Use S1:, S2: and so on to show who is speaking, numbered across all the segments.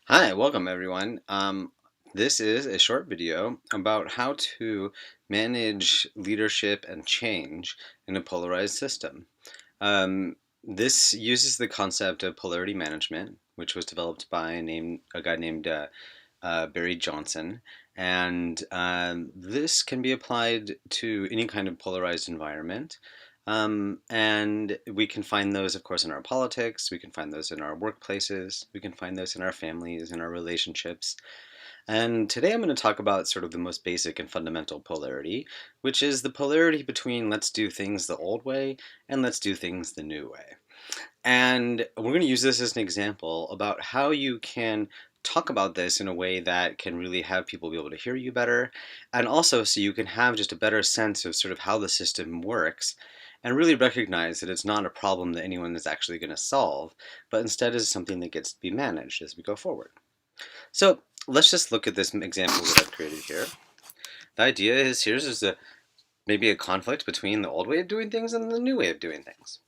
S1: Hi, welcome everyone. This is a short video about how to manage leadership and change in a polarized system. This uses the concept of polarity management, which was developed by a guy named Barry Johnson. And this can be applied to any kind of polarized environment. And we can find those, of course, in our politics. We can find those in our workplaces. We can find those in our families, in our relationships. And today I'm going to talk about sort of the most basic and fundamental polarity, which is the polarity between let's do things the old way and let's do things the new way. And we're going to use this as an example about how you can talk about this in a way that can really have people be able to hear you better, and also so you can have just a better sense of sort of how the system works and really recognize that it's not a problem that anyone is actually going to solve, but instead is something that gets to be managed as we go forward. So let's just look at this example that I've created here. The idea is here's maybe a conflict between the old way of doing things and the new way of doing things.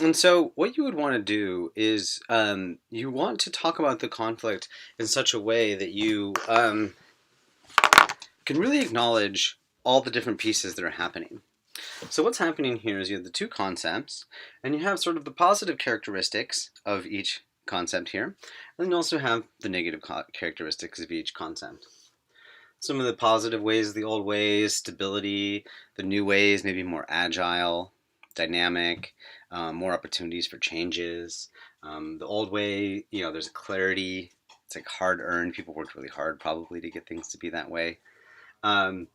S1: And so, what you would want to do is you want to talk about the conflict in such a way that you can really acknowledge all the different pieces that are happening. So, what's happening here is you have the two concepts, and you have sort of the positive characteristics of each concept here, and then you also have the negative characteristics of each concept. Some of the positive ways, the old ways, stability, the new ways, maybe more agile, dynamic, more opportunities for changes. The old way, there's a clarity. It's like hard earned. People worked really hard probably to get things to be that way. Um,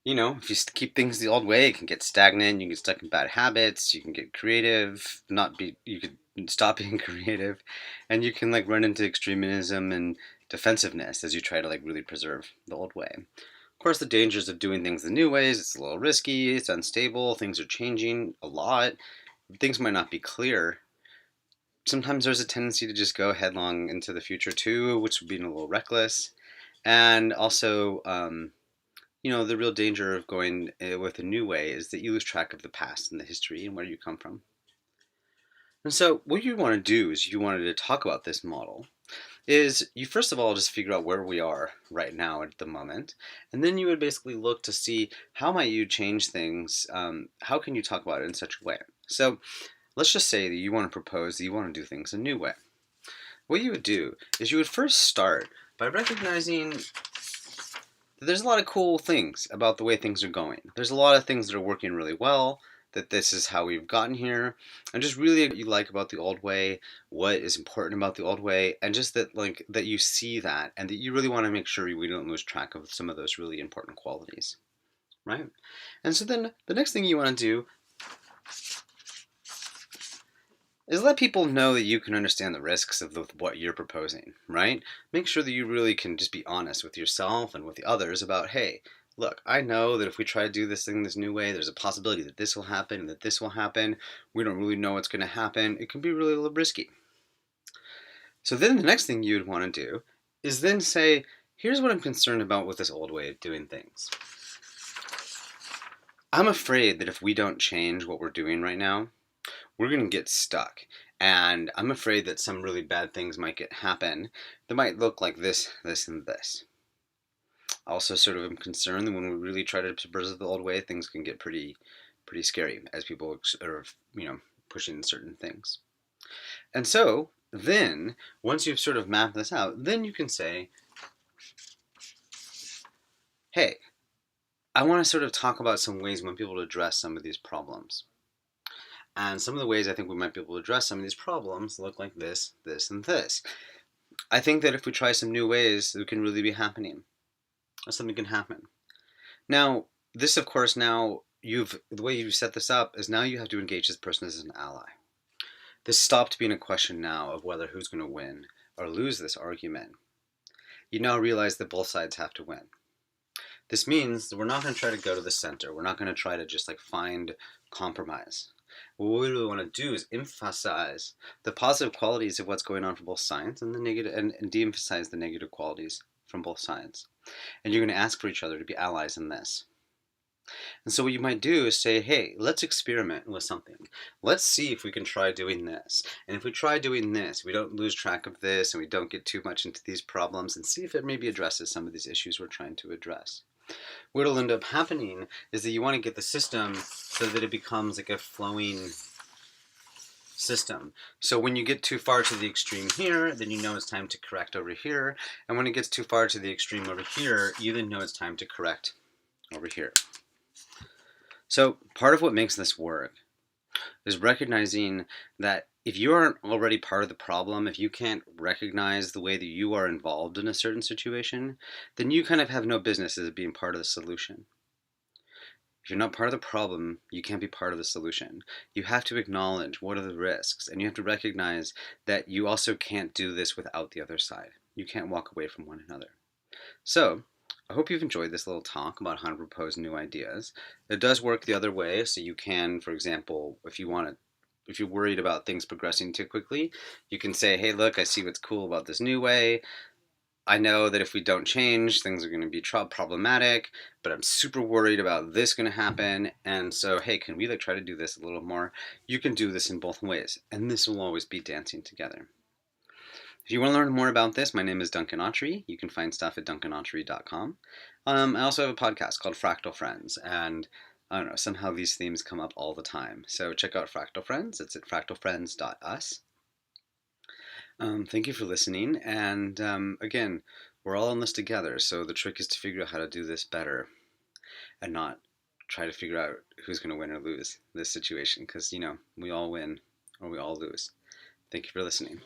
S1: if you keep things the old way, it can get stagnant. You can get stuck in bad habits. You can get creative, you could stop being creative, and you can like run into extremism and defensiveness as you try to like really preserve the old way. Of course, the dangers of doing things the new ways, it's a little risky, it's unstable, things are changing a lot, things might not be clear. Sometimes there's a tendency to just go headlong into the future too, which would be a little reckless. And also, the real danger of going with a new way is that you lose track of the past and the history and where you come from. And so, what you want to do is you wanted to talk about this model is you first of all just figure out where we are right now at the moment, and then you would basically look to see how might you change things. How can you talk about it in such a way? So let's just say that you want to propose that you want to do things a new way. What you would do is you would first start by recognizing there's a lot of cool things about the way things are going. There's a lot of things that are working really well, that this is how we've gotten here, and just really what you like about the old way, what is important about the old way, and just that you see that and that you really want to make sure we don't lose track of some of those really important qualities, right? And so then the next thing you want to do is let people know that you can understand the risks of what you're proposing, right? Make sure that you really can just be honest with yourself and with the others about, hey, look, I know that if we try to do this thing this new way, there's a possibility that this will happen and that this will happen. We don't really know what's going to happen. It can be really a little risky. So then the next thing you'd want to do is then say, here's what I'm concerned about with this old way of doing things. I'm afraid that if we don't change what we're doing right now, we're going to get stuck. And I'm afraid that some really bad things might happen that might look like this, this, and this. I also sort of am concerned that when we really try to preserve the old way, things can get pretty scary as people are, pushing certain things. And so then, once you've sort of mapped this out, then you can say, hey, I want to sort of talk about some ways we might be able to address some of these problems. And some of the ways I think we might be able to address some of these problems look like this, this, and this. I think that if we try some new ways, it can really be happening. Or something can happen. Now, this, of course, the way you've set this up is now you have to engage this person as an ally. This stopped being a question now of whether who's going to win or lose this argument. You now realize that both sides have to win. This means that we're not going to try to go to the center. We're not going to try to just like find compromise. What we really want to do is emphasize the positive qualities of what's going on from both sides and the negative, and de-emphasize the negative qualities from both sides. And you're going to ask for each other to be allies in this. And so what you might do is say, hey, let's experiment with something. Let's see if we can try doing this. And if we try doing this, we don't lose track of this and we don't get too much into these problems, and see if it maybe addresses some of these issues we're trying to address. What'll end up happening is that you want to get the system so that it becomes like a flowing system. So when you get too far to the extreme here, then you know it's time to correct over here. And when it gets too far to the extreme over here, you then know it's time to correct over here. So part of what makes this work is recognizing that if you aren't already part of the problem, if you can't recognize the way that you are involved in a certain situation, then you kind of have no business as being part of the solution. If you're not part of the problem, you can't be part of the solution. You have to acknowledge what are the risks, and you have to recognize that you also can't do this without the other side. You can't walk away from one another. So, I hope you've enjoyed this little talk about how to propose new ideas. It does work the other way, so you can, for example, if you're worried about things progressing too quickly, you can say, hey, look, I see what's cool about this new way. I know that if we don't change, things are going to be problematic, but I'm super worried about this going to happen. And so, hey, can we try to do this a little more? You can do this in both ways, and this will always be dancing together. If you want to learn more about this, my name is Duncan Autry. You can find stuff at duncanautry.com. I also have a podcast called Fractal Friends, and I don't know, somehow these themes come up all the time. So check out Fractal Friends. It's at fractalfriends.us. Thank you for listening, and again, we're all in this together, so the trick is to figure out how to do this better and not try to figure out who's going to win or lose this situation, because, we all win or we all lose. Thank you for listening.